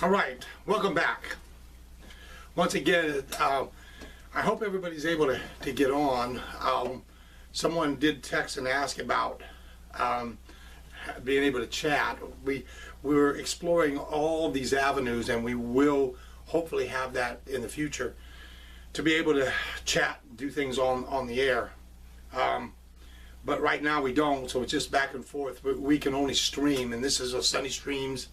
All right, welcome back. Once again, I hope everybody's able to get on. Someone did text and ask about being able to chat. We're exploring all these avenues, and we will hopefully have that in the future to be able to chat, do things on the air. But right now we don't, so it's just back and forth. We can only stream, and this is a Sunny Streams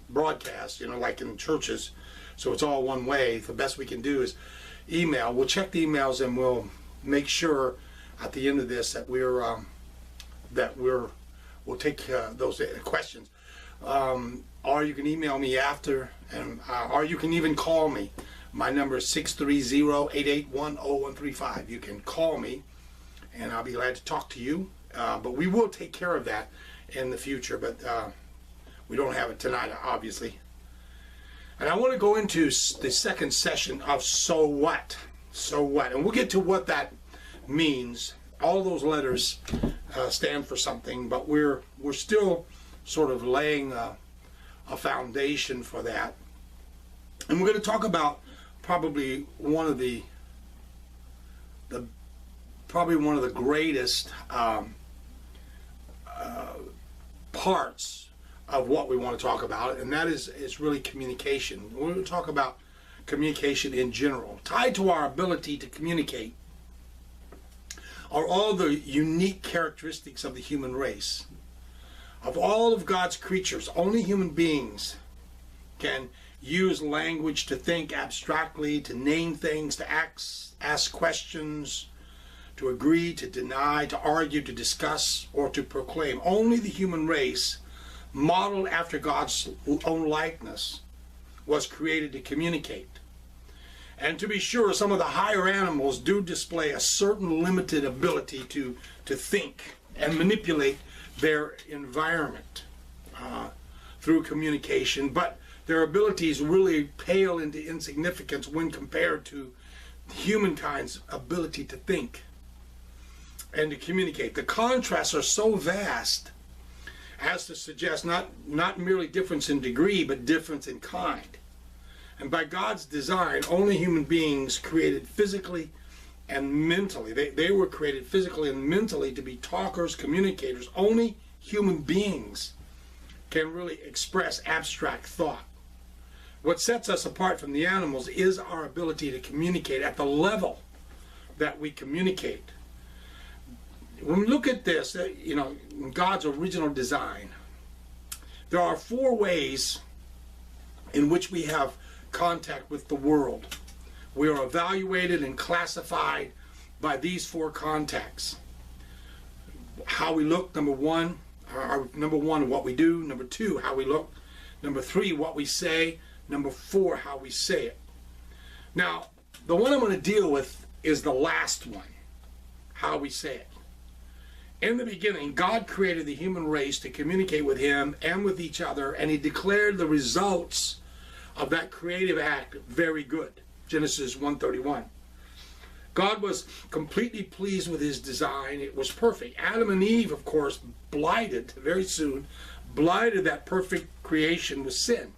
broadcast, like in churches. So it's all one way. The best we can do is email. We'll check the emails, and we'll make sure at the end of this that we'll take those questions. Or you can email me after, and or you can even call me. My number is 630-881-0135. You can call me, and I'll be glad to talk to you. But we will take care of that in the future. But we don't have it tonight, obviously. And I want to go into the second session of So What? So what? And we'll get to what that means. All those letters stand for something, but we're still sort of laying a foundation for that. And we're going to talk about probably one of the greatest parts of what we want to talk about, and that is really communication. We're going to talk about communication in general. Tied to our ability to communicate are all the unique characteristics of the human race. Of all of God's creatures, only human beings can use language to think abstractly, to name things, to ask questions, to agree, to deny, to argue, to discuss, or to proclaim. Only the human race, modeled after God's own likeness, was created to communicate. And to be sure, some of the higher animals do display a certain limited ability to think and manipulate their environment through communication, but their abilities really pale into insignificance when compared to humankind's ability to think and to communicate. The contrasts are so vast as to suggest not merely difference in degree, but difference in kind. And by God's design, only human beings created physically and mentally. They were created physically and mentally to be talkers, communicators. Only human beings can really express abstract thought. What sets us apart from the animals is our ability to communicate at the level that we communicate. When we look at this, God's original design, there are 4 ways in which we have contact with the world. We are evaluated and classified by these 4 contacts. How we look, number 1, what we do. Number 2, how we look. Number 3, what we say. Number 4, how we say it. Now, the one I'm going to deal with is the last one, how we say it. In the beginning, God created the human race to communicate with Him and with each other, and He declared the results of that creative act very good. Genesis 1:31. God was completely pleased with His design. It was perfect. Adam and Eve, of course, blinded that perfect creation with sin,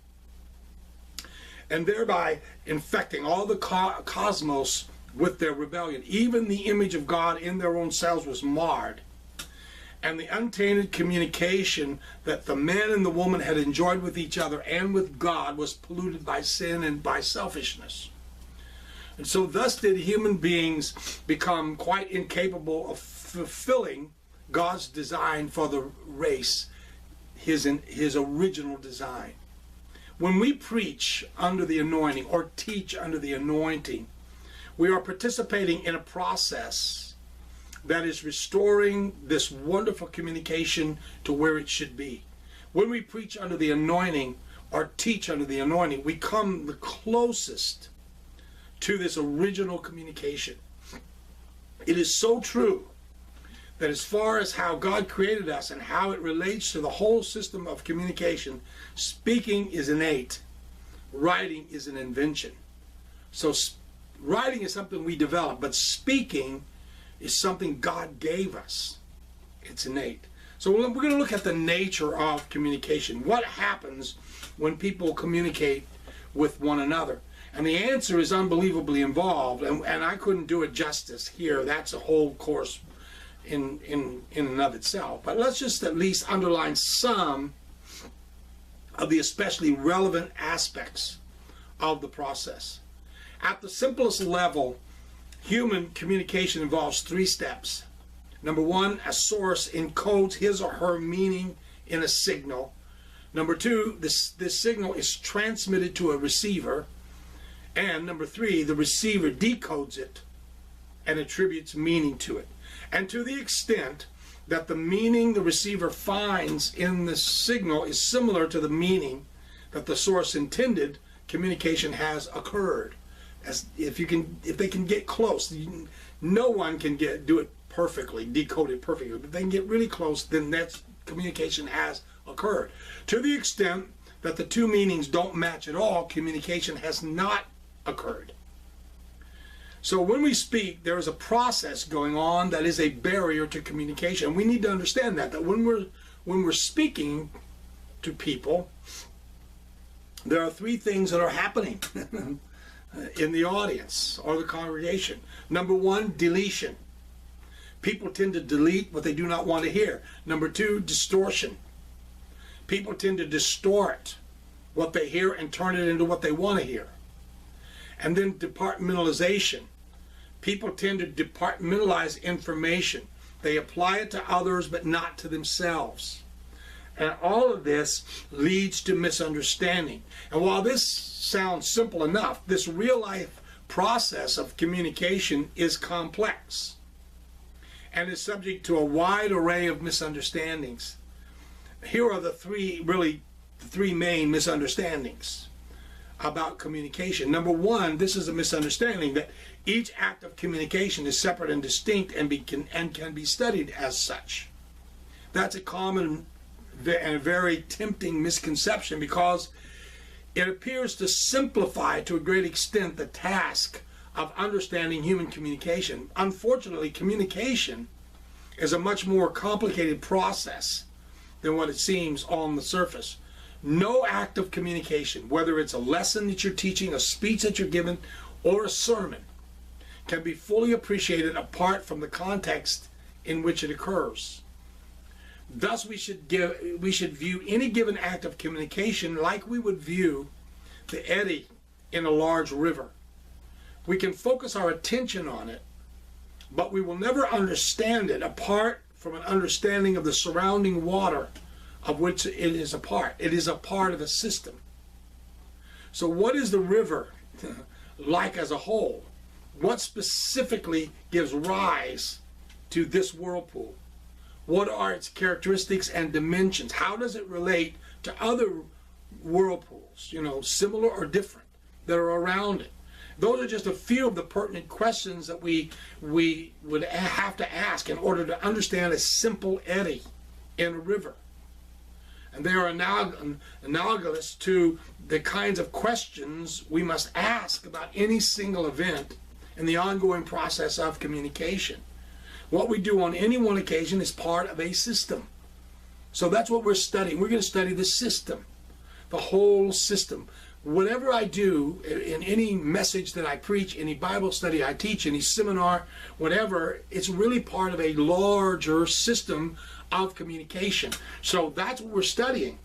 and thereby infecting all the cosmos with their rebellion. Even the image of God in their own selves was marred, and the untainted communication that the man and the woman had enjoyed with each other and with God was polluted by sin and by selfishness. And so thus did human beings become quite incapable of fulfilling God's design for the race, his original design. When we preach under the anointing or teach under the anointing, we are participating in a process that is restoring this wonderful communication to where it should be. When we preach under the anointing or teach under the anointing, we come the closest to this original communication. It is so true that as far as how God created us and how it relates to the whole system of communication, speaking is innate, writing is an invention. So writing is something we develop, but speaking is something God gave us. It's innate. So we're going to look at the nature of communication. What happens when people communicate with one another? And the answer is unbelievably involved, and I couldn't do it justice here. That's a whole course in and of itself. But let's just at least underline some of the especially relevant aspects of the process. At the simplest level, human communication involves 3 steps. Number 1, a source encodes his or her meaning in a signal. Number 2, this signal is transmitted to a receiver. And number 3, the receiver decodes it and attributes meaning to it. And to the extent that the meaning the receiver finds in the signal is similar to the meaning that the source intended, communication has occurred. As if they can get close, no one can do it perfectly, decode it perfectly. But if they can get really close, then that communication has occurred. To the extent that the 2 meanings don't match at all, communication has not occurred. So when we speak, there is a process going on that is a barrier to communication. We need to understand that when we're speaking to people, there are 3 things that are happening in the audience or the congregation. Number 1, deletion. People tend to delete what they do not want to hear. Number 2, distortion. People tend to distort what they hear and turn it into what they want to hear. And then departmentalization. People tend to departmentalize information. They apply it to others but not to themselves. And all of this leads to misunderstanding. And while this sounds simple enough, this real life process of communication is complex and is subject to a wide array of misunderstandings. Here are the 3 main misunderstandings about communication. Number 1, this is a misunderstanding that each act of communication is separate and distinct and can be studied as such. That's a common and a very tempting misconception because it appears to simplify to a great extent the task of understanding human communication. Unfortunately, communication is a much more complicated process than what it seems on the surface. No act of communication, whether it's a lesson that you're teaching, a speech that you're giving, or a sermon, can be fully appreciated apart from the context in which it occurs. Thus, we should view any given act of communication like we would view the eddy in a large river. We can focus our attention on it, but we will never understand it apart from an understanding of the surrounding water of which it is a part. It is a part of a system. So what is the river like as a whole? What specifically gives rise to this whirlpool? What are its characteristics and dimensions? How does it relate to other whirlpools, similar or different, that are around it? Those are just a few of the pertinent questions that we would have to ask in order to understand a simple eddy in a river. And they are analogous to the kinds of questions we must ask about any single event in the ongoing process of communication. What we do on any one occasion is part of a system. So that's what we're studying. We're going to study the system, the whole system. Whatever I do in any message that I preach, any Bible study I teach, any seminar, whatever, it's really part of a larger system of communication. So that's what we're studying.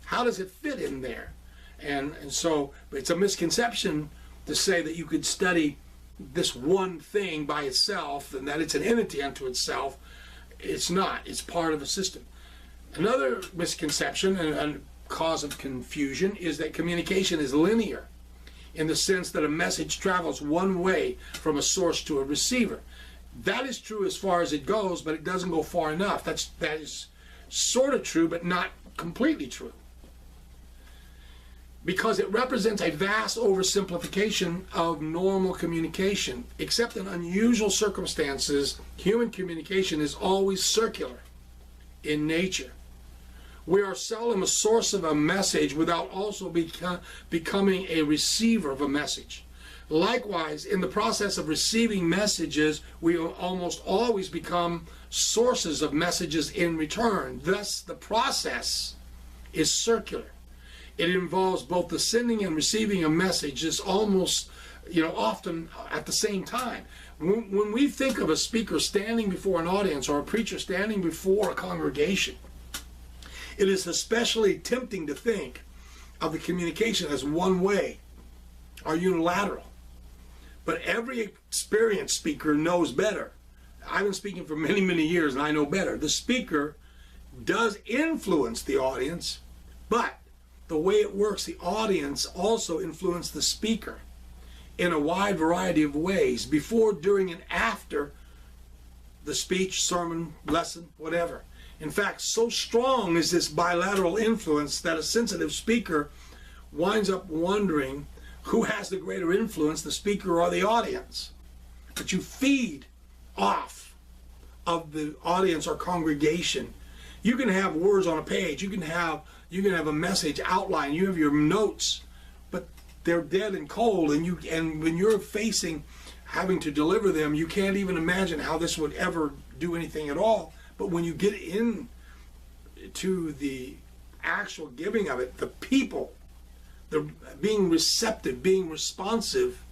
How does it fit in there? And so it's a misconception to say that you could study this one thing by itself and that it's an entity unto itself. It's not. It's part of a system. Another misconception and cause of confusion is that communication is linear in the sense that a message travels one way from a source to a receiver. That is true as far as it goes, but it doesn't go far enough. That is sort of true, but not completely true. Because it represents a vast oversimplification of normal communication. Except in unusual circumstances, human communication is always circular in nature. We are seldom a source of a message without also becoming a receiver of a message. Likewise, in the process of receiving messages, we will almost always become sources of messages in return. Thus, the process is circular. It involves both the sending and receiving of messages almost, often at the same time. When we think of a speaker standing before an audience or a preacher standing before a congregation, it is especially tempting to think of the communication as one way or unilateral. But every experienced speaker knows better. I've been speaking for many, many years, and I know better. The speaker does influence the audience, but the way it works, the audience also influences the speaker in a wide variety of ways, before, during, and after the speech, sermon, lesson, whatever. In fact, so strong is this bilateral influence that a sensitive speaker winds up wondering who has the greater influence, the speaker or the audience. But you feed off of the audience or congregation. You can have words on a page, you can have a message outline, you have your notes, but they're dead and cold, and when you're facing having to deliver them, you can't even imagine how this would ever do anything at all. But when you get in to the actual giving of it, the people, the being receptive, being responsive,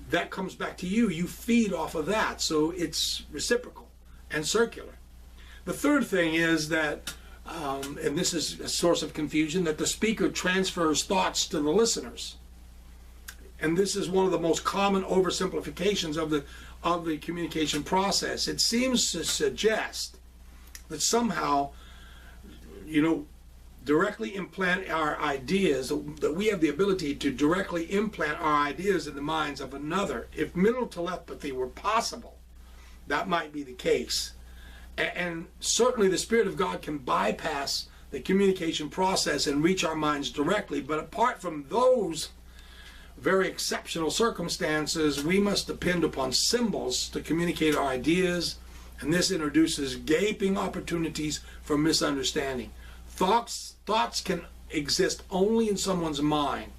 that comes back to you. You feed off of that. So it's reciprocal and circular. The third thing is that, and this is a source of confusion, that the speaker transfers thoughts to the listeners. And this is one of the most common oversimplifications of the communication process. It seems to suggest that somehow, directly implant our ideas, that we have the ability to directly implant our ideas in the minds of another. If mental telepathy were possible, that might be the case. And certainly the Spirit of God can bypass the communication process and reach our minds directly. But apart from those very exceptional circumstances, we must depend upon symbols to communicate our ideas, and this introduces gaping opportunities for misunderstanding. Thoughts can exist only in someone's mind.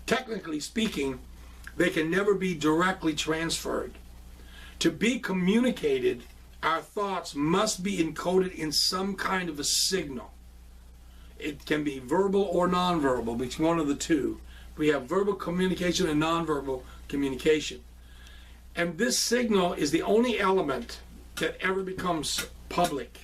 Technically speaking, they can never be directly transferred. To be communicated, our thoughts must be encoded in some kind of a signal. It can be verbal or nonverbal, it's one of the two. We have verbal communication and nonverbal communication. And this signal is the only element that ever becomes public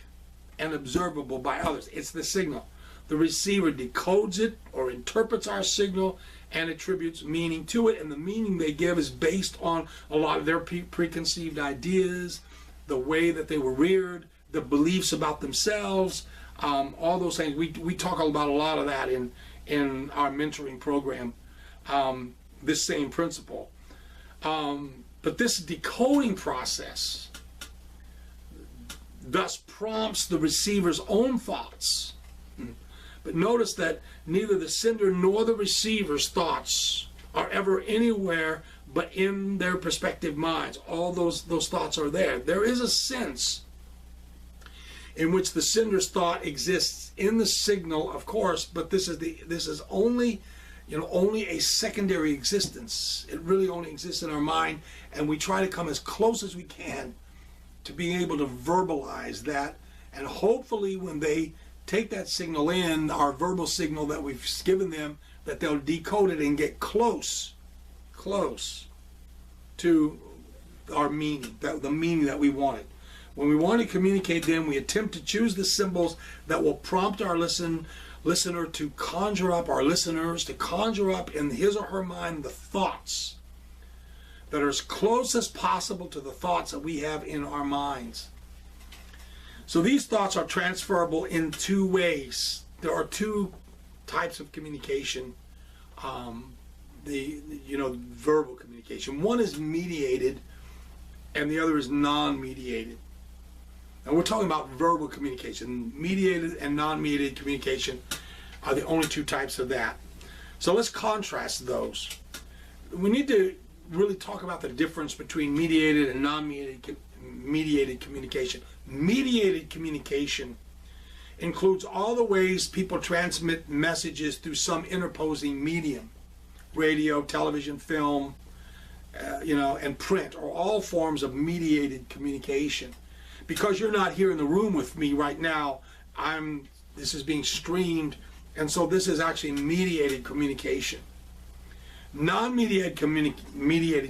and observable by others. It's the signal. The receiver decodes it or interprets our signal and attributes meaning to it, and the meaning they give is based on a lot of their preconceived ideas, the way that they were reared, the beliefs about themselves, all those things. We talk about a lot of that in our mentoring program, this same principle. But this decoding process thus prompts the receiver's own thoughts. But notice that neither the sender nor the receiver's thoughts are ever anywhere but in their respective minds. All those thoughts are there. There is a sense in which the sender's thought exists in the signal, of course, but this is only a secondary existence. It really only exists in our mind, and we try to come as close as we can to being able to verbalize that, and hopefully when they take that signal in, our verbal signal that we've given them, that they'll decode it and get close to our meaning, the meaning that we wanted. When we want to communicate them, we attempt to choose the symbols that will prompt our listener to conjure up, our listeners to conjure up in his or her mind the thoughts that are as close as possible to the thoughts that we have in our minds. So these thoughts are transferable in two ways. There are two types of communication, verbal communication. One is mediated and the other is non-mediated. And we're talking about verbal communication. Mediated and non-mediated communication are the only two types of that. So let's contrast those. We need to really talk about the difference between mediated and non-mediated communication. Mediated communication includes all the ways people transmit messages through some interposing medium. radio, television, film, and print are all forms of mediated communication. Because you're not here in the room with me right now, this is being streamed, and so this is actually mediated communication. Non-mediated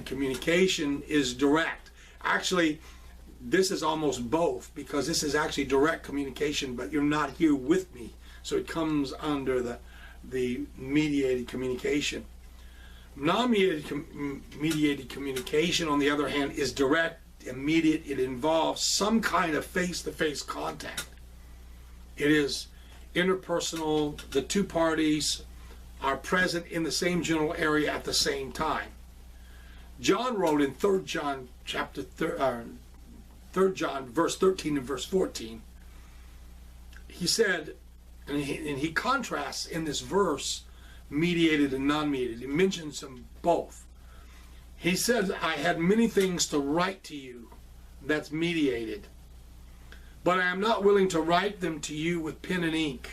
communication is direct. Actually, this is almost both, because this is actually direct communication, but you're not here with me, so it comes under the mediated communication. Non-mediated communication, on the other hand, is direct, immediate. It involves some kind of face-to-face contact. It is interpersonal. The two parties are present in the same general area at the same time. John wrote in 3 John verse 13 and verse 14, he said, and he contrasts in this verse mediated and non-mediated. He mentions them both. He says, I had many things to write to you, that's mediated, but I am not willing to write them to you with pen and ink.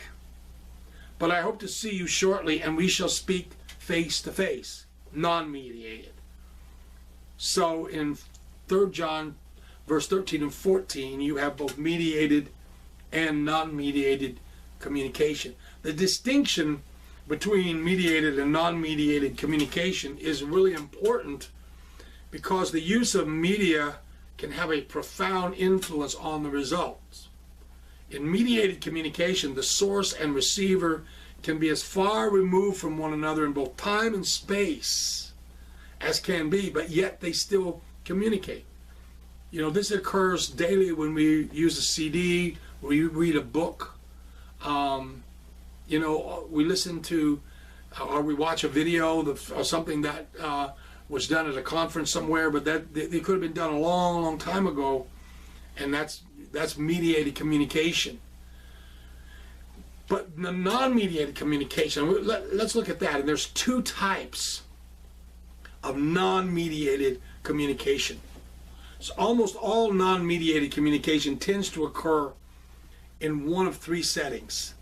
But I hope to see you shortly, and we shall speak face to face, non-mediated. So in 3 John verse 13 and 14, you have both mediated and non-mediated communication. The distinction between mediated and non-mediated communication is really important, because the use of media can have a profound influence on the results. In mediated communication, the source and receiver can be as far removed from one another in both time and space as can be, but yet they still communicate. This occurs daily when we use a CD, we read a book, we listen to, or we watch a video or something that was done at a conference somewhere, but that it could have been done a long, long time ago, and that's mediated communication. But the non-mediated communication, let's look at that. And there's two types of non-mediated communication. So almost all non-mediated communication tends to occur in one of three settings.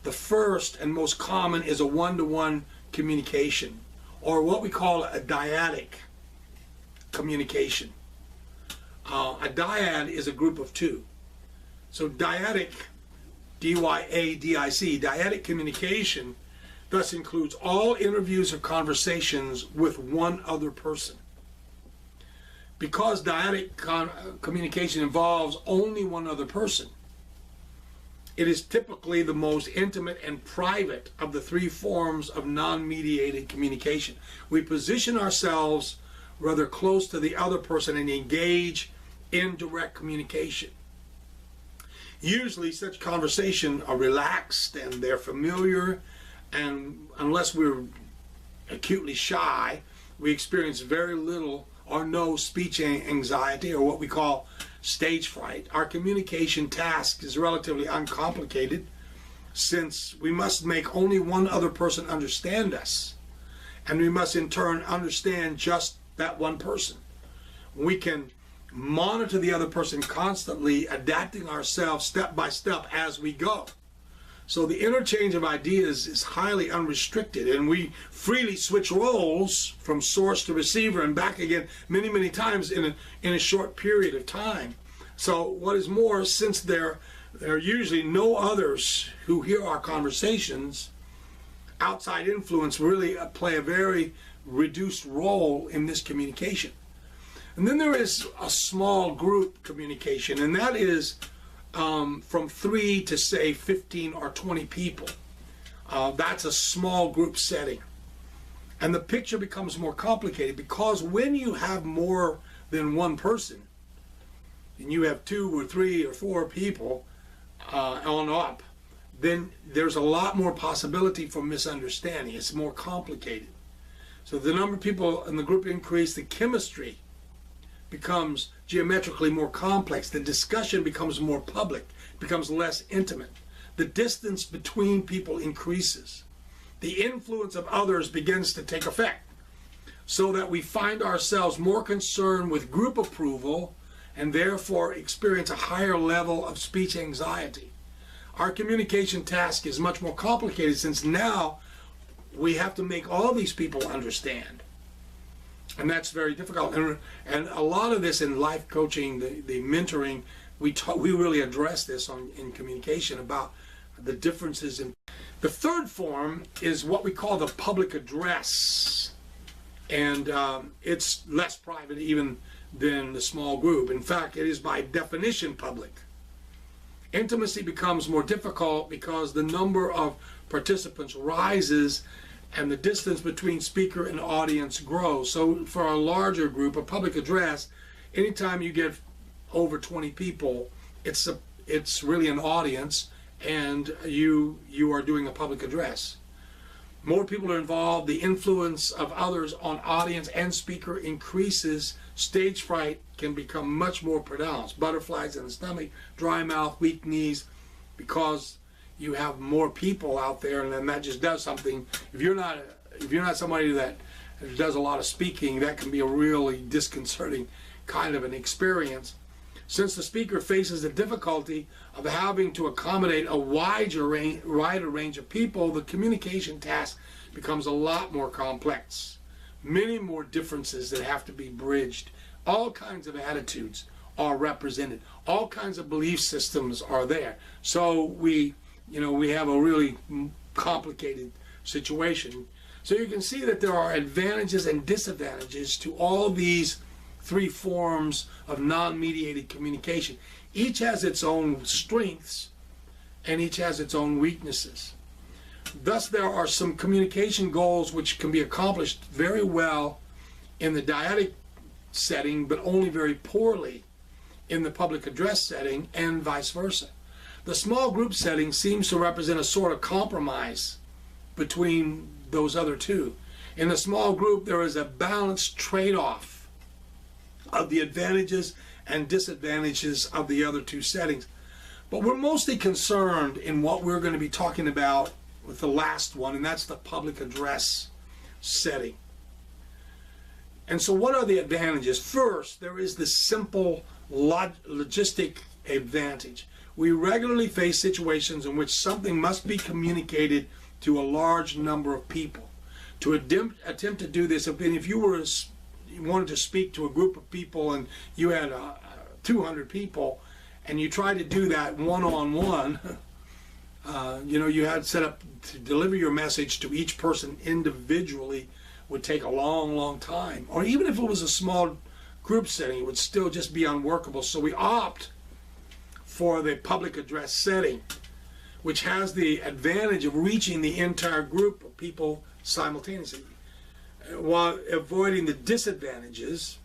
The first and most common is a one-to-one communication, or what we call a dyadic communication. A dyad is a group of two. So dyadic, D-Y-A-D-I-C, dyadic communication thus includes all interviews or conversations with one other person. Because dyadic communication involves only one other person, it is typically the most intimate and private of the three forms of non-mediated communication. We position ourselves rather close to the other person and engage in direct communication. Usually such conversations are relaxed and they're familiar, and unless we're acutely shy, we experience very little or no speech anxiety, or what we call stage fright. Our communication task is relatively uncomplicated, since we must make only one other person understand us, and we must in turn understand just that one person. We can monitor the other person constantly, adapting ourselves step by step as we go. So the interchange of ideas is highly unrestricted, and we freely switch roles from source to receiver and back again many, many times in a short period of time. So what is more, since there are usually no others who hear our conversations, outside influence really play a very reduced role in this communication. And then there is a small group communication, and that is from 3 to say 15 or 20 people. That's a small group setting. And the picture becomes more complicated, because when you have more than one person, and you have 2 or 3 or 4 people on up, then there's a lot more possibility for misunderstanding. It's more complicated. So the number of people in the group increase, the chemistry becomes geometrically more complex, the discussion becomes more public, becomes less intimate. The distance between people increases. The influence of others begins to take effect, so that we find ourselves more concerned with group approval and therefore experience a higher level of speech anxiety. Our communication task is much more complicated, since now we have to make all these people understand. And that's very difficult. And a lot of this in life coaching, the mentoring, we really address this in communication about the differences in. The third form is what we call the public address. And it's less private even than the small group. In fact, it is by definition public. Intimacy becomes more difficult because the number of participants rises and the distance between speaker and audience grows. So for a larger group, a public address, anytime you get over 20 people, it's really an audience, and you are doing a public address. More people are involved, the influence of others on audience and speaker increases, stage fright can become much more pronounced, butterflies in the stomach, dry mouth, weak knees, because you have more people out there, and then that just does something. If you're not somebody that does a lot of speaking, that can be a really disconcerting kind of an experience. Since the speaker faces the difficulty of having to accommodate a wider range of people, the communication task becomes a lot more complex. Many more differences that have to be bridged. All kinds of attitudes are represented. All kinds of belief systems are there. So we have a really complicated situation. So you can see that there are advantages and disadvantages to all these three forms of non-mediated communication. Each has its own strengths and each has its own weaknesses. Thus, there are some communication goals which can be accomplished very well in the dyadic setting, but only very poorly in the public address setting, and vice versa. The small group setting seems to represent a sort of compromise between those other two. In the small group, there is a balanced trade-off of the advantages and disadvantages of the other two settings. But we're mostly concerned in what we're going to be talking about with the last one, and that's the public address setting. And so what are the advantages? First, there is the simple logistic advantage. We regularly face situations in which something must be communicated to a large number of people. To attempt to do this, if you wanted to speak to a group of people and you had 200 people and you tried to do that one-on-one, you had set up to deliver your message to each person individually would take a long time. Or even if it was a small group setting, it would still just be unworkable. So we opt for the public address setting, which has the advantage of reaching the entire group of people simultaneously, while avoiding the disadvantages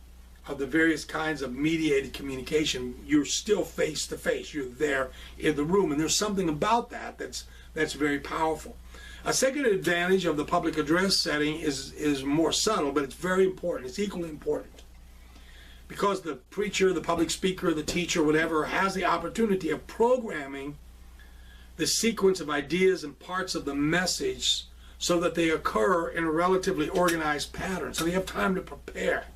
of the various kinds of mediated communication. You're still face to face. You're there in the room, and there's something about that that's very powerful. A second advantage of the public address setting is more subtle, but it's very important. It's equally important. Because the preacher, the public speaker, the teacher, whatever, has the opportunity of programming the sequence of ideas and parts of the message so that they occur in a relatively organized pattern. So they have time to prepare.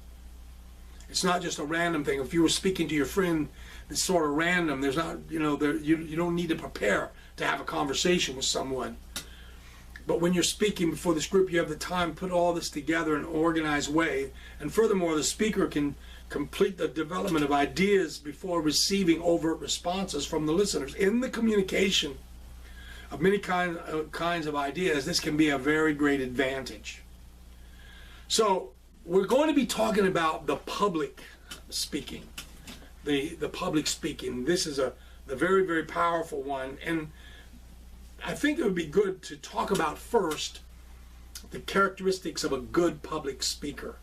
It's not just a random thing. If you were speaking to your friend, it's sort of random. There's not, you don't need to prepare to have a conversation with someone. But when you're speaking before this group, you have the time to put all this together in an organized way. And furthermore, the speaker can complete the development of ideas before receiving overt responses from the listeners. In the communication of many kinds of ideas, this can be a very great advantage. So we're going to be talking about the public speaking. The public speaking. This is the very, very powerful one. And I think it would be good to talk about first the characteristics of a good public speaker.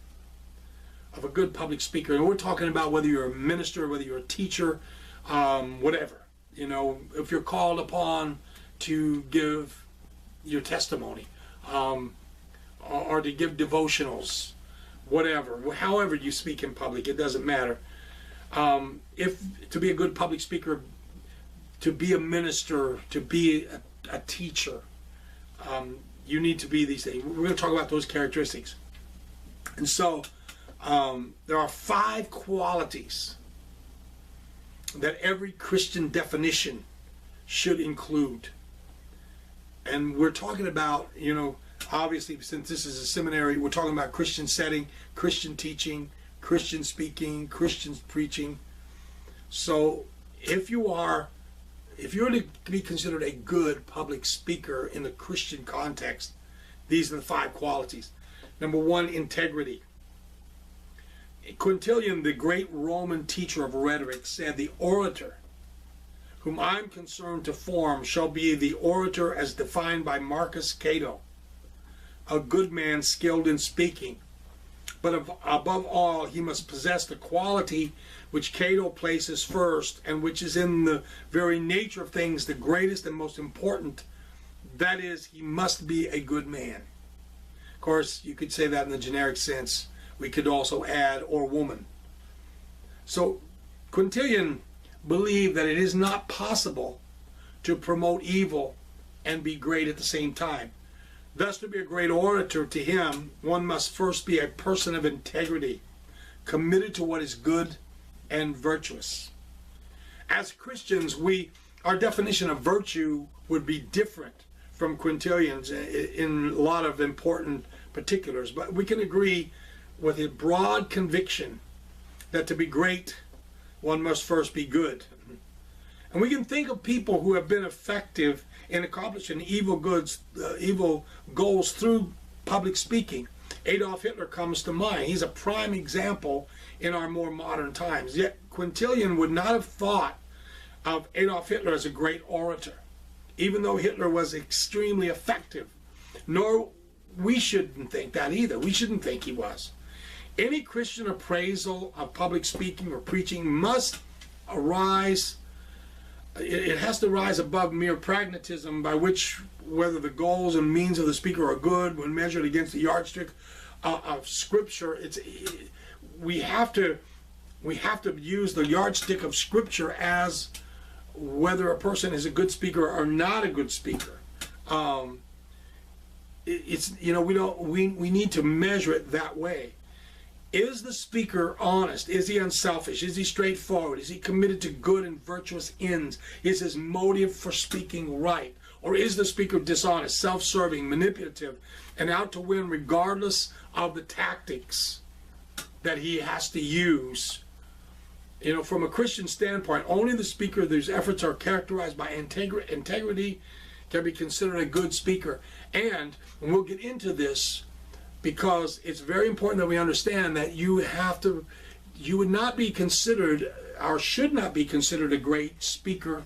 And we're talking about whether you're a minister, whether you're a teacher, whatever. If you're called upon to give your testimony, or to give devotionals, whatever, however you speak in public, it doesn't matter. If to be a good public speaker, to be a minister, to be a teacher, you need to be these things. We're going to talk about those characteristics. And so there are 5 qualities that every Christian definition should include. And we're talking about, Obviously, since this is a seminary, we're talking about Christian setting, Christian teaching, Christian speaking, Christian preaching. So if you're to be considered a good public speaker in the Christian context, these are the 5 qualities. Number 1, integrity. Quintilian, the great Roman teacher of rhetoric, said, "The orator whom I'm concerned to form shall be the orator as defined by Marcus Cato, a good man skilled in speaking. But above all, he must possess the quality which Cato places first, and which is in the very nature of things the greatest and most important. That is, he must be a good man." Of course, you could say that in the generic sense. We could also add, or woman. So Quintilian believed that it is not possible to promote evil and be great at the same time. Thus, to be a great orator to him, one must first be a person of integrity, committed to what is good and virtuous. As Christians, our definition of virtue would be different from Quintilian's in a lot of important particulars, but we can agree with a broad conviction that to be great, one must first be good. And we can think of people who have been effective in accomplishing evil goals through public speaking. Adolf Hitler comes to mind. He's a prime example in our more modern times. Yet Quintilian would not have thought of Adolf Hitler as a great orator, even though Hitler was extremely effective. Nor we shouldn't think that either. We shouldn't think he was. Any Christian appraisal of public speaking or preaching must arise, it has to rise above mere pragmatism, by which whether the goals and means of the speaker are good when measured against the yardstick of Scripture. We have to use the yardstick of Scripture as whether a person is a good speaker or not a good speaker. We need to measure it that way. Is the speaker honest? Is he unselfish? Is he straightforward? Is he committed to good and virtuous ends? Is his motive for speaking right? Or is the speaker dishonest, self-serving, manipulative, and out to win regardless of the tactics that he has to use? From a Christian standpoint, only the speaker whose efforts are characterized by integrity can be considered a good speaker. And we'll get into this, because it's very important that we understand that you would not be considered, or should not be considered, a great speaker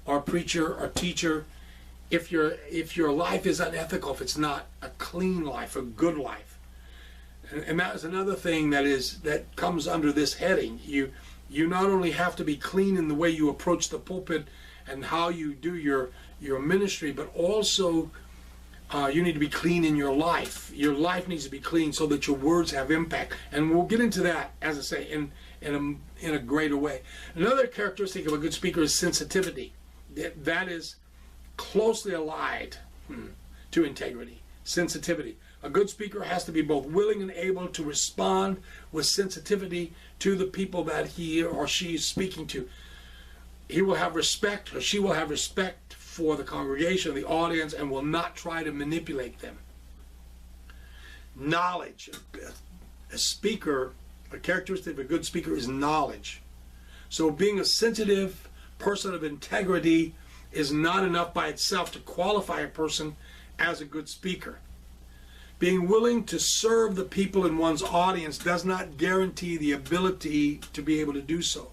or preacher or teacher if your life is unethical, if it's not a clean life, a good life. And that is another thing that comes under this heading. You not only have to be clean in the way you approach the pulpit and how you do your ministry, but also you need to be clean in your life. Your life needs to be clean so that your words have impact. And we'll get into that, as I say, in a greater way. Another characteristic of a good speaker is sensitivity. That is closely allied to integrity. Sensitivity. A good speaker has to be both willing and able to respond with sensitivity to the people that he or she is speaking to. He will have respect, or she will have respect for the congregation, the audience, and will not try to manipulate them. Knowledge. A characteristic of a good speaker is knowledge. So being a sensitive person of integrity is not enough by itself to qualify a person as a good speaker. Being willing to serve the people in one's audience does not guarantee the ability to be able to do so.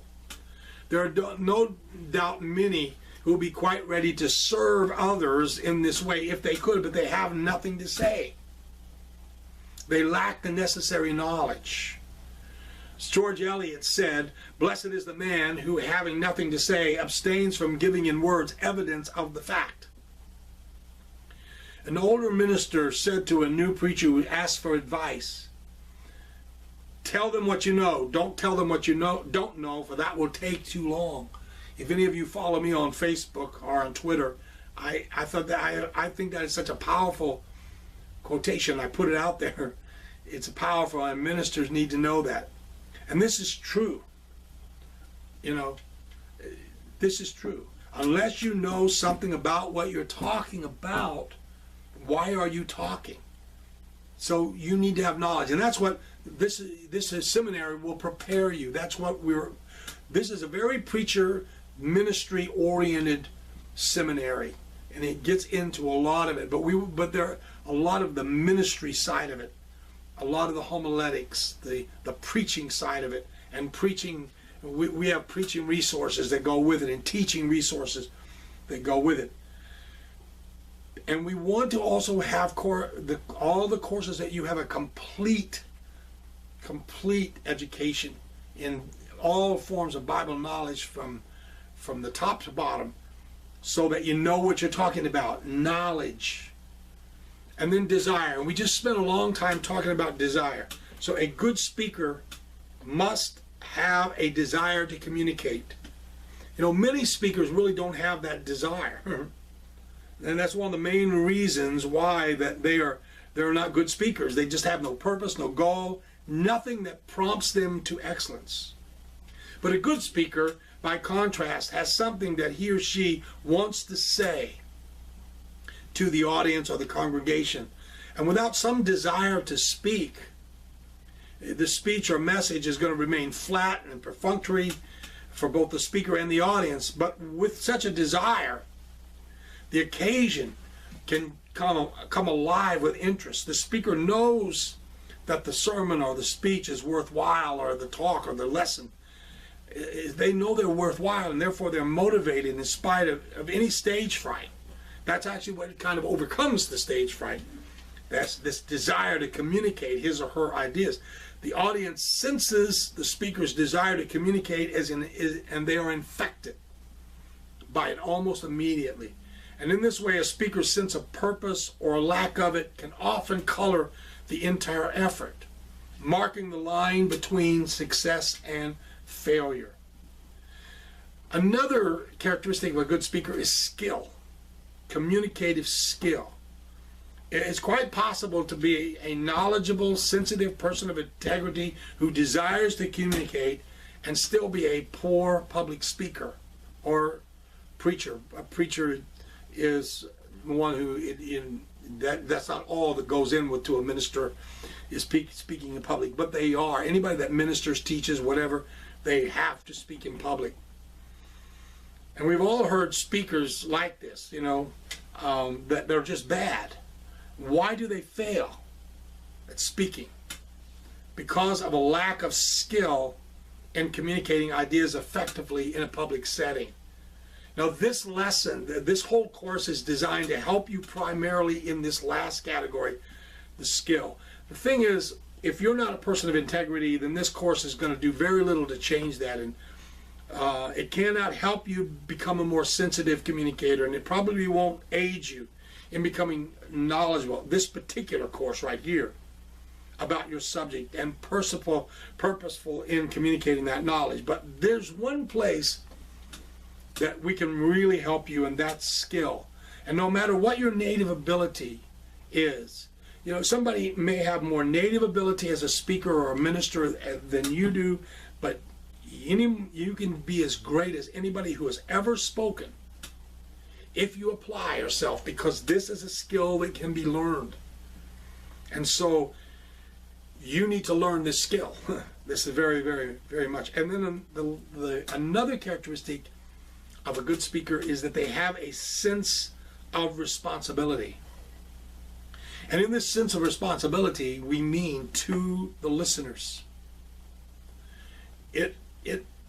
There are no doubt many who will be quite ready to serve others in this way if they could, but they have nothing to say. They lack the necessary knowledge. As George Eliot said, "Blessed is the man who, having nothing to say, abstains from giving in words evidence of the fact." An older minister said to a new preacher who asked for advice, "Tell them what you know. Don't tell them what you don't know, for that will take too long." If any of you follow me on Facebook or on Twitter, I think that is such a powerful quotation. I put it out there. It's powerful, and ministers need to know that. And this is true. This is true. Unless you know something about what you're talking about, Why are you talking? So you need to have knowledge, and that's what this seminary will prepare you. That's what this is a very preacher ministry oriented seminary, and it gets into a lot of it. But there are a lot of the ministry side of it, a lot of the homiletics, the preaching side of it, and preaching. We have preaching resources that go with it, and teaching resources that go with it. And we want to also have all the courses that you have a complete education in all forms of Bible knowledge from the top to bottom, so that you know what you're talking about. Knowledge. And then desire. And we just spent a long time talking about desire. So a good speaker must have a desire to communicate. You know, many speakers really don't have that desire. And that's one of the main reasons why that they're not good speakers. They just have no purpose, no goal, nothing that prompts them to excellence. But a good speaker, by contrast, has something that he or she wants to say to the audience or the congregation. And without some desire to speak, the speech or message is going to remain flat and perfunctory for both the speaker and the audience. But with such a desire, the occasion can come alive with interest. The speaker knows that the sermon or the speech is worthwhile, or the talk or the lesson. They know they're worthwhile, and therefore they're motivated in spite of any stage fright. That's actually what kind of overcomes the stage fright. That's this desire to communicate his or her ideas. The audience senses the speaker's desire to communicate and they are infected by it almost immediately. And in this way, a speaker's sense of purpose or lack of it can often color the entire effort, marking the line between success and failure. Another characteristic of a good speaker is skill, communicative skill. It's quite possible to be a knowledgeable, sensitive person of integrity who desires to communicate and still be a poor public speaker or preacher. A preacher is one who, that's not all that goes to a minister is speaking in public, but they are. Anybody that ministers, teaches, whatever, they have to speak in public. And we've all heard speakers like this, that they're just bad. Why do they fail at speaking? Because of a lack of skill in communicating ideas effectively in a public setting. Now, this lesson, this whole course is designed to help you primarily in this last category, the skill. The thing is, if you're not a person of integrity, then this course is going to do very little to change that. And it cannot help you become a more sensitive communicator, and it probably won't aid you in becoming knowledgeable. This particular course right here about your subject and purposeful in communicating that knowledge. But there's one place that we can really help you, and that's skill. And no matter what your native ability is, somebody may have more native ability as a speaker or a minister than you do, but you can be as great as anybody who has ever spoken if you apply yourself, because this is a skill that can be learned. And so you need to learn this skill. This is very, very, very much. And then another characteristic of a good speaker is that they have a sense of responsibility. And in this sense of responsibility, we mean to the listeners. It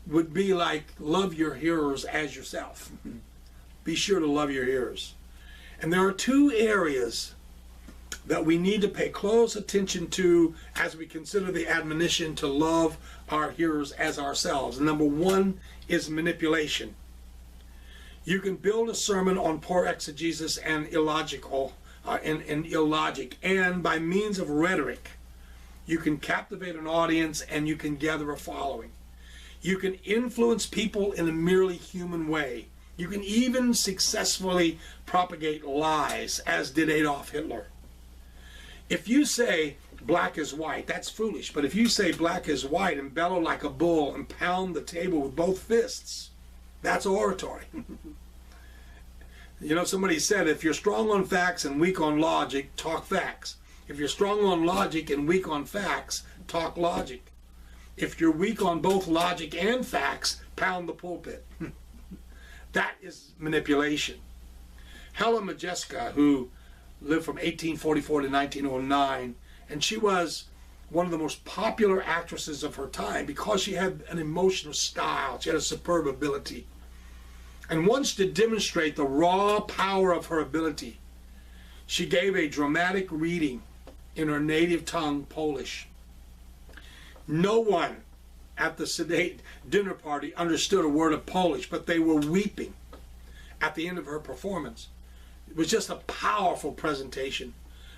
would be like love your hearers as yourself. Be sure to love your hearers. And there are two areas that we need to pay close attention to as we consider the admonition to love our hearers as ourselves. Number one is manipulation. You can build a sermon on poor exegesis and illogic, and by means of rhetoric, you can captivate an audience and you can gather a following. You can influence people in a merely human way. You can even successfully propagate lies, as did Adolf Hitler. If you say black is white, that's foolish. But if you say black is white and bellow like a bull and pound the table with both fists, that's oratory. You know, somebody said, if you're strong on facts and weak on logic, talk facts. If you're strong on logic and weak on facts, talk logic. If you're weak on both logic and facts, pound the pulpit. That is manipulation. Helen Majeska, who lived from 1844 to 1909, and she was one of the most popular actresses of her time because she had an emotional style. She had a superb ability. And once to demonstrate the raw power of her ability, she gave a dramatic reading in her native tongue, Polish. No one at the sedate dinner party understood a word of Polish, but they were weeping at the end of her performance. It was just a powerful presentation.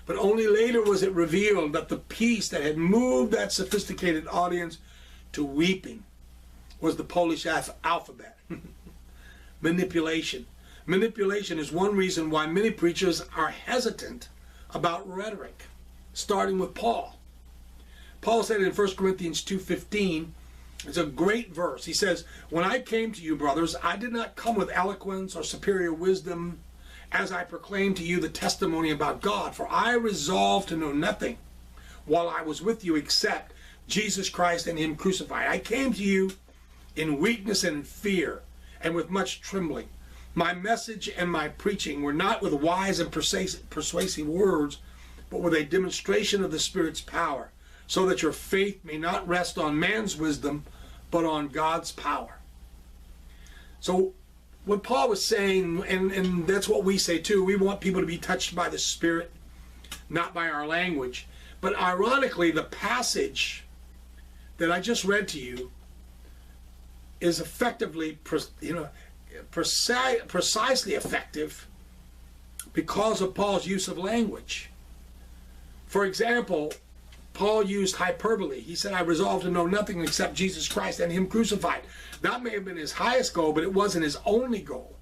But only later was it revealed that the piece that had moved that sophisticated audience to weeping was the Polish alphabet. Manipulation. Manipulation is one reason why many preachers are hesitant about rhetoric, starting with Paul. Paul said in 1 Corinthians 2:15, it's a great verse. He says, when I came to you, brothers, I did not come with eloquence or superior wisdom as I proclaimed to you the testimony about God, for I resolved to know nothing while I was with you except Jesus Christ and him crucified. I came to you in weakness and fear and with much trembling. My message and my preaching were not with wise and persuasive words, but with a demonstration of the Spirit's power, so that your faith may not rest on man's wisdom, but on God's power. So what Paul was saying, and that's what we say too, we want people to be touched by the Spirit, not by our language. But ironically, the passage that I just read to you is effectively, precisely effective because of Paul's use of language. For example, Paul used hyperbole. He said, I resolved to know nothing except Jesus Christ and him crucified. That may have been his highest goal, but it wasn't his only goal.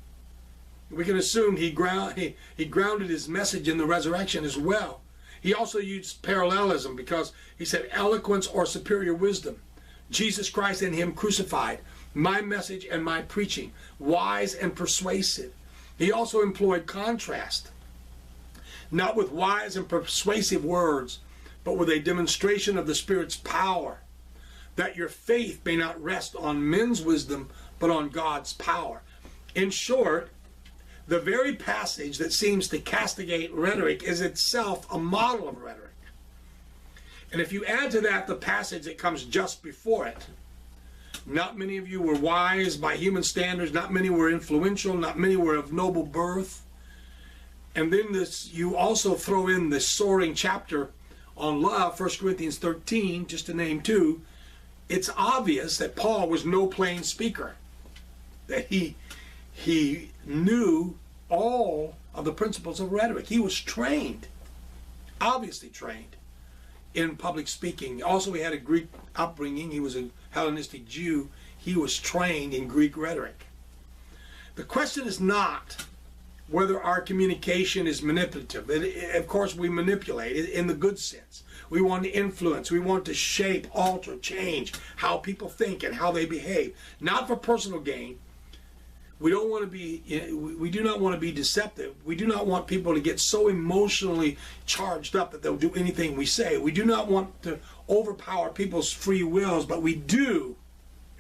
We can assume he grounded his message in the resurrection as well. He also used parallelism because he said eloquence or superior wisdom, Jesus Christ and him crucified, my message and my preaching, wise and persuasive. He also employed contrast, not with wise and persuasive words, but with a demonstration of the Spirit's power, that your faith may not rest on men's wisdom, but on God's power. In short, the very passage that seems to castigate rhetoric is itself a model of rhetoric. And if you add to that the passage that comes just before it, not many of you were wise by human standards, not many were influential, not many were of noble birth. And then you also throw in the soaring chapter on love, 1 Corinthians 13, just to name two. It's obvious that Paul was no plain speaker, that he knew all of the principles of rhetoric. He was trained, obviously trained, in public speaking. Also, he had a Greek upbringing. He was a Hellenistic Jew. He was trained in Greek rhetoric. The question is not whether our communication is manipulative. Of course, we manipulate in the good sense. We want to influence. We want to shape, alter, change how people think and how they behave, not for personal gain. We do not want to be deceptive. We do not want people to get so emotionally charged up that they'll do anything we say. We do not want to overpower people's free wills, but we do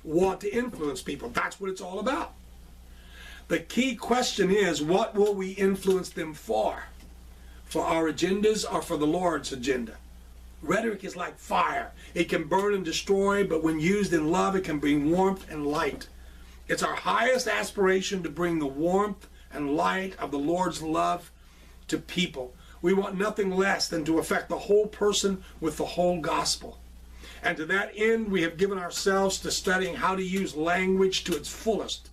want to influence people. That's what it's all about. The key question is, what will we influence them for? For our agendas or for the Lord's agenda? Rhetoric is like fire. It can burn and destroy, but when used in love, it can bring warmth and light. It's our highest aspiration to bring the warmth and light of the Lord's love to people. We want nothing less than to affect the whole person with the whole gospel. And to that end, we have given ourselves to studying how to use language to its fullest,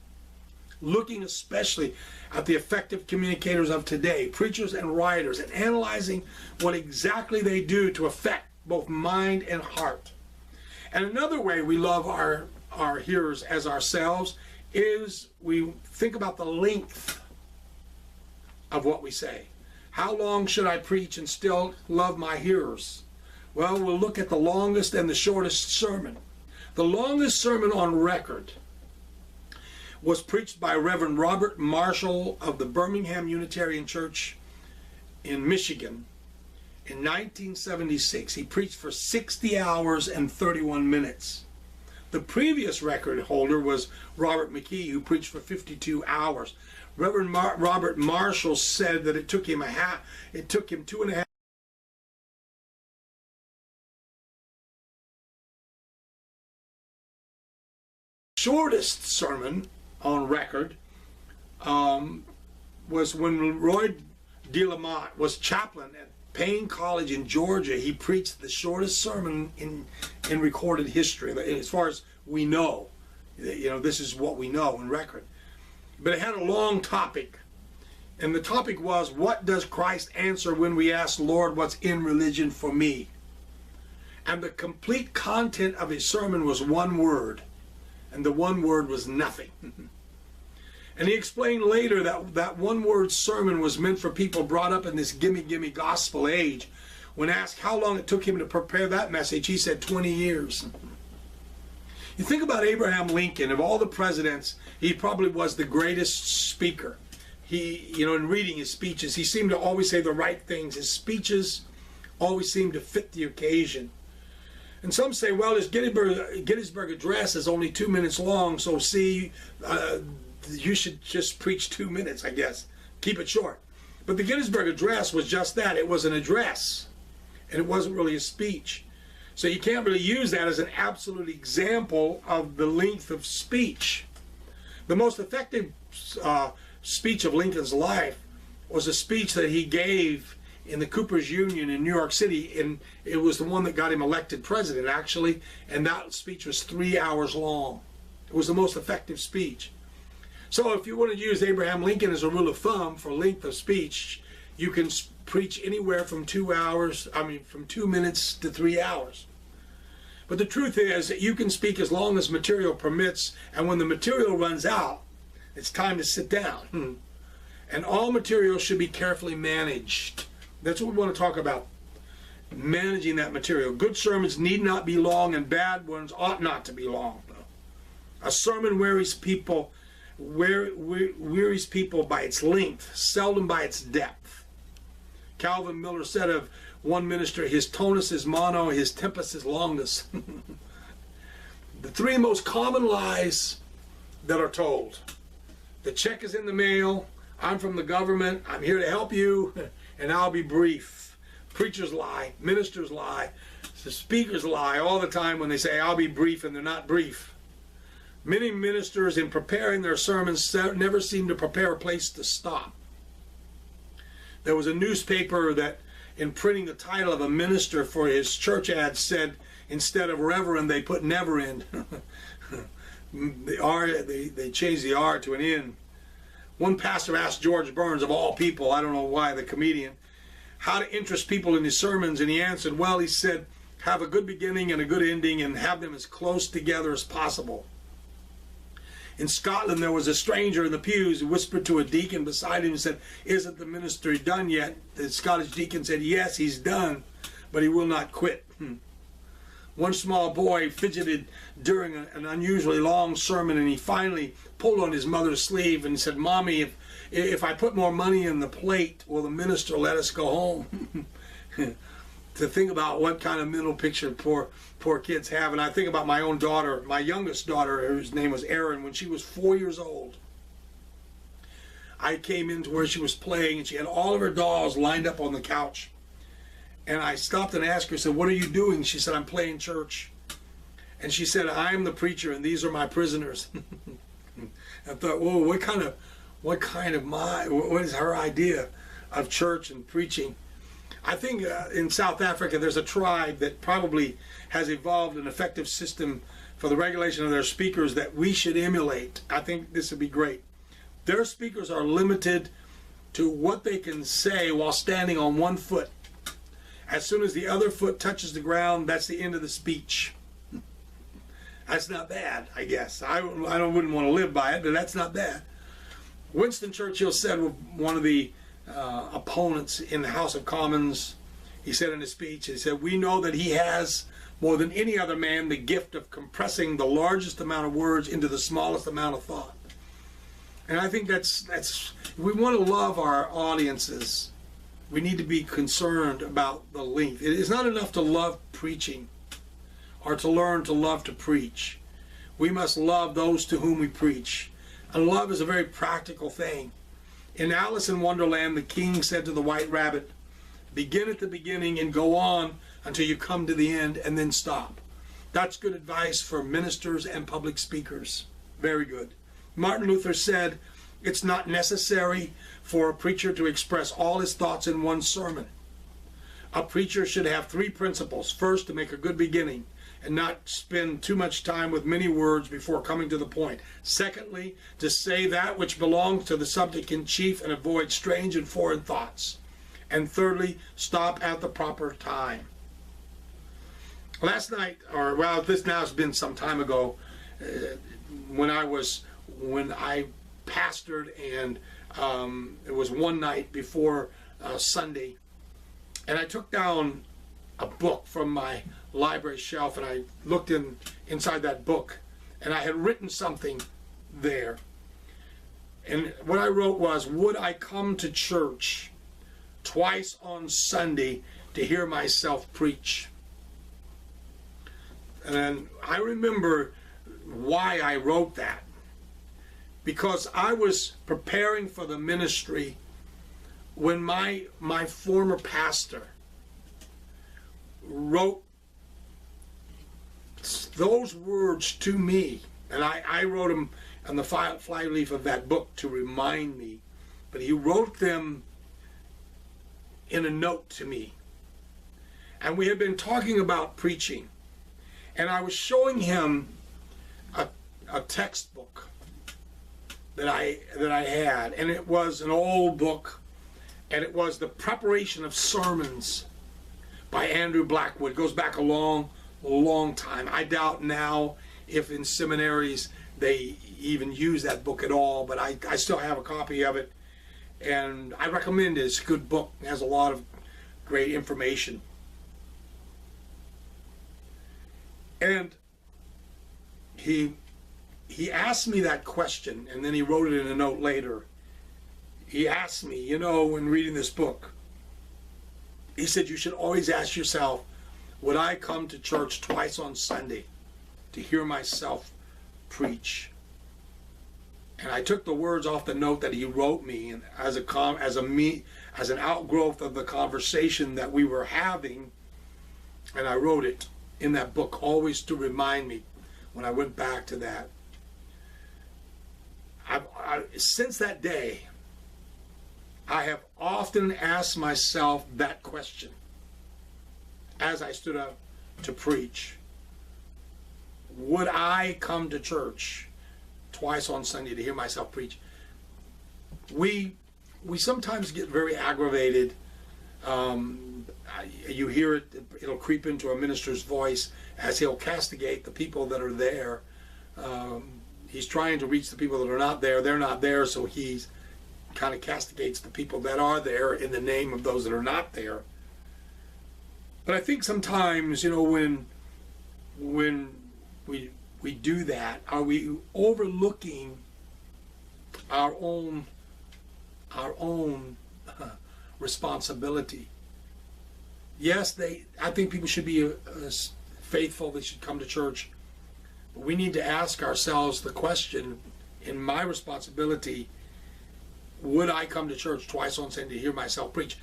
looking especially at the effective communicators of today, preachers and writers, and analyzing what exactly they do to affect both mind and heart. And another way we love our hearers as ourselves is we think about the length of what we say. How long should I preach and still love my hearers? Well, we'll look at the longest and the shortest sermon. The longest sermon on record was preached by Reverend Robert Marshall of the Birmingham Unitarian Church in Michigan in 1976. He preached for 60 hours and 31 minutes. The previous record holder was Robert McKee, who preached for 52 hours. Reverend Robert Marshall said that it took him 2.5. Shortest sermon on record was when Roy de Lamont was chaplain at Payne College in Georgia. He preached the shortest sermon in recorded history, as far as we know. You know, this is what we know in record. But it had a long topic, and the topic was, what does Christ answer when we ask, Lord, what's in religion for me? And the complete content of his sermon was one word, and the one word was nothing. And he explained later that that one-word sermon was meant for people brought up in this gimme gospel age. When asked how long it took him to prepare that message, he said 20 years. You think about Abraham Lincoln. Of all the presidents, he probably was the greatest speaker. He, you know, in reading his speeches, he seemed to always say the right things. His speeches always seemed to fit the occasion. And some say, well, his Gettysburg Address is only 2 minutes long, so see, you should just preach 2 minutes, I guess. Keep it short. But the Gettysburg Address was just that. It was an address, and it wasn't really a speech. So you can't really use that as an absolute example of the length of speech. The most effective speech of Lincoln's life was a speech that he gave in the Cooper's Union in New York City, and it was the one that got him elected president, actually, and that speech was 3 hours long. It was the most effective speech. So if you want to use Abraham Lincoln as a rule of thumb for length of speech, you can preach anywhere from 2 hours, from 2 minutes to 3 hours. But the truth is that you can speak as long as material permits, and when the material runs out, it's time to sit down. And all material should be carefully managed. That's what we want to talk about, managing that material. Good sermons need not be long, and bad ones ought not to be long. A sermon wearies people by its length, seldom by its depth. Calvin Miller said of one minister, his tonus is mono, his tempus is longus. The three most common lies that are told: the check is in the mail, I'm from the government, I'm here to help you, and I'll be brief. Preachers lie, ministers lie, the speakers lie all the time when they say I'll be brief, and they're not brief. Many ministers, in preparing their sermons, never seem to prepare a place to stop. There was a newspaper that, in printing the title of a minister for his church ad, said, instead of reverend, they put never in. They changed the R to an N. One pastor asked George Burns, of all people, I don't know why, the comedian, how to interest people in his sermons, and he answered, well, he said, have a good beginning and a good ending, and have them as close together as possible. In Scotland, there was a stranger in the pews who whispered to a deacon beside him and said, isn't the ministry done yet? The Scottish deacon said, yes, he's done, but he will not quit. One small boy fidgeted during an unusually long sermon, and he finally pulled on his mother's sleeve and said, Mommy, if I put more money in the plate, will the minister let us go home? To think about what kind of mental picture poor kids have. And I think about my own daughter, my youngest daughter, whose name was Erin, when she was 4 years old. I came into where she was playing, and she had all of her dolls lined up on the couch. And I stopped and asked her, I said, what are you doing? She said, I'm playing church. And she said, I'm the preacher, and these are my prisoners. I thought, whoa, what is her idea of church and preaching? I think in South Africa there's a tribe that probably has evolved an effective system for the regulation of their speakers that we should emulate. I think this would be great. Their speakers are limited to what they can say while standing on one foot. As soon as the other foot touches the ground, that's the end of the speech. That's not bad, I guess. I wouldn't want to live by it, but that's not bad. Winston Churchill said with one of the opponents in the House of Commons, he said in his speech, he said, we know that he has, more than any other man, the gift of compressing the largest amount of words into the smallest amount of thought. And I think that's we want to love our audiences. We need to be concerned about the length. It is not enough to love preaching or to learn to love to preach. We must love those to whom we preach. And love is a very practical thing. In Alice in Wonderland, the king said to the White Rabbit, begin at the beginning and go on until you come to the end and then stop. That's good advice for ministers and public speakers. Very good. Martin Luther said, it's not necessary for a preacher to express all his thoughts in one sermon. A preacher should have 3 principles. First, to make a good beginning and not spend too much time with many words before coming to the point. Secondly, to say that which belongs to the subject in chief and avoid strange and foreign thoughts. And thirdly, stop at the proper time. Last night, or well, this now has been some time ago, when I pastored, and it was one night before Sunday, and I took down a book from my library shelf, and I looked inside that book, and I had written something there. And what I wrote was, would I come to church twice on Sunday to hear myself preach? And then I remember why I wrote that. Because I was preparing for the ministry when my former pastor wrote those words to me. And I wrote them on the flyleaf of that book to remind me. But he wrote them in a note to me. And we had been talking about preaching. And I was showing him a textbook that I had, and it was an old book, and it was The Preparation of Sermons by Andrew Blackwood. It goes back a long time. I doubt now if in seminaries they even use that book at all, but I still have a copy of it, and I recommend it. It's a good book. It has a lot of great information. And he asked me that question, and then he wrote it in a note later. He asked me, when reading this book, he said, you should always ask yourself, would I come to church twice on Sunday to hear myself preach? And I took the words off the note that he wrote me, and as an outgrowth of the conversation that we were having, and I wrote it in that book, always to remind me when I went back to that. Since that day, I have often asked myself that question as I stood up to preach. Would I come to church twice on Sunday to hear myself preach? We sometimes get very aggravated. You hear it, it'll creep into a minister's voice as he'll castigate the people that are there. He's trying to reach the people that are not there. They're not there, so he's kind of castigates the people that are there in the name of those that are not there. But I think sometimes, when we do that, are we overlooking our own responsibility? Yes, I think people should be faithful. They should come to church. But we need to ask ourselves the question, in my responsibility, would I come to church twice on Sunday to hear myself preach?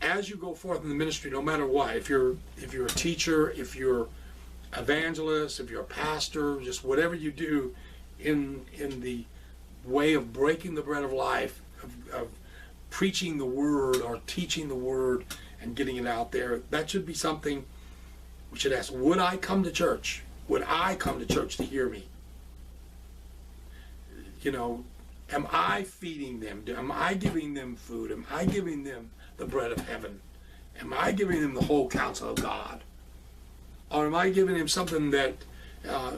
As you go forth in the ministry, no matter what, if you're a teacher, if you're evangelist, if you're a pastor, just whatever you do in the way of breaking the bread of life, of preaching the word or teaching the word and getting it out there, that should be something we should ask. Would I come to church? Would I come to church to hear me? Am I feeding them? Am I giving them food? Am I giving them the bread of heaven? Am I giving them the whole counsel of God? Or am I giving them something that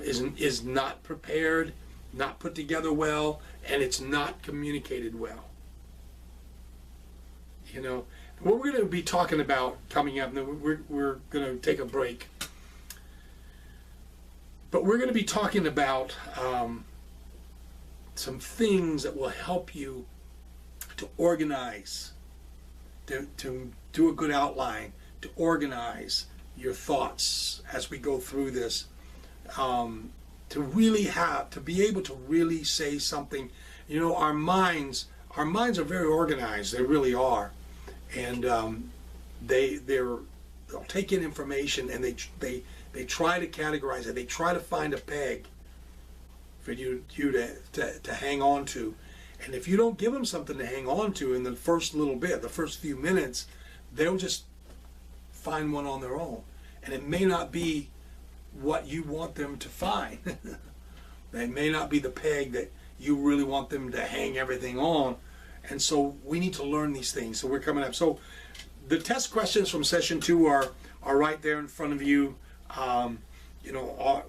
is not prepared, not put together well, and it's not communicated well? What we're going to be talking about coming up, and then we're going to take a break. But we're going to be talking about some things that will help you to organize, to do a good outline, to organize your thoughts as we go through this, to be able to really say something. You know, our minds are very organized. They really are, and they'll take in information and they try to categorize it. They try to find a peg for you to hang on to. And if you don't give them something to hang on to in the first little bit, the first few minutes, they'll just find one on their own. And it may not be what you want them to find. It may not be the peg that you really want them to hang everything on. And so we need to learn these things. So we're coming up. So the test questions from session 2 are right there in front of you. You know,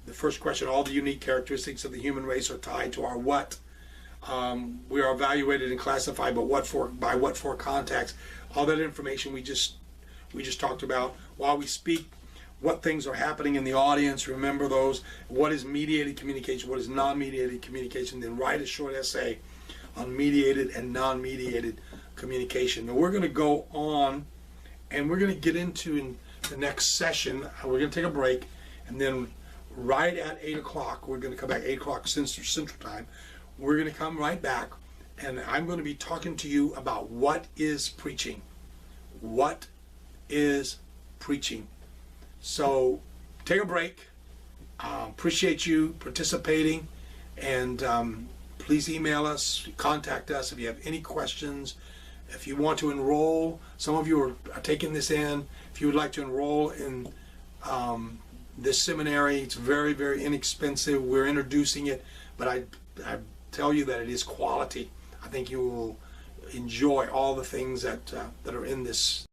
the first question: all the unique characteristics of the human race are tied to our what? We are evaluated and classified by what for contacts. All that information we just talked about. While we speak, what things are happening in the audience, remember those. What is mediated communication? What is non-mediated communication? Then write a short essay on mediated and non-mediated communication. Now we're going to go on and we're going to get into in the next session. We're going to take a break, and then right at 8 o'clock, we're going to come back 8 o'clock Central Time. We're going to come right back, and I'm going to be talking to you about what is preaching. What is preaching? So take a break. Appreciate you participating, and please email us, contact us if you have any questions. If you want to enroll, some of you are taking this in. If you would like to enroll in this seminary, it's very, very inexpensive. We're introducing it, but I tell you that it is quality. I think you will enjoy all the things that are in this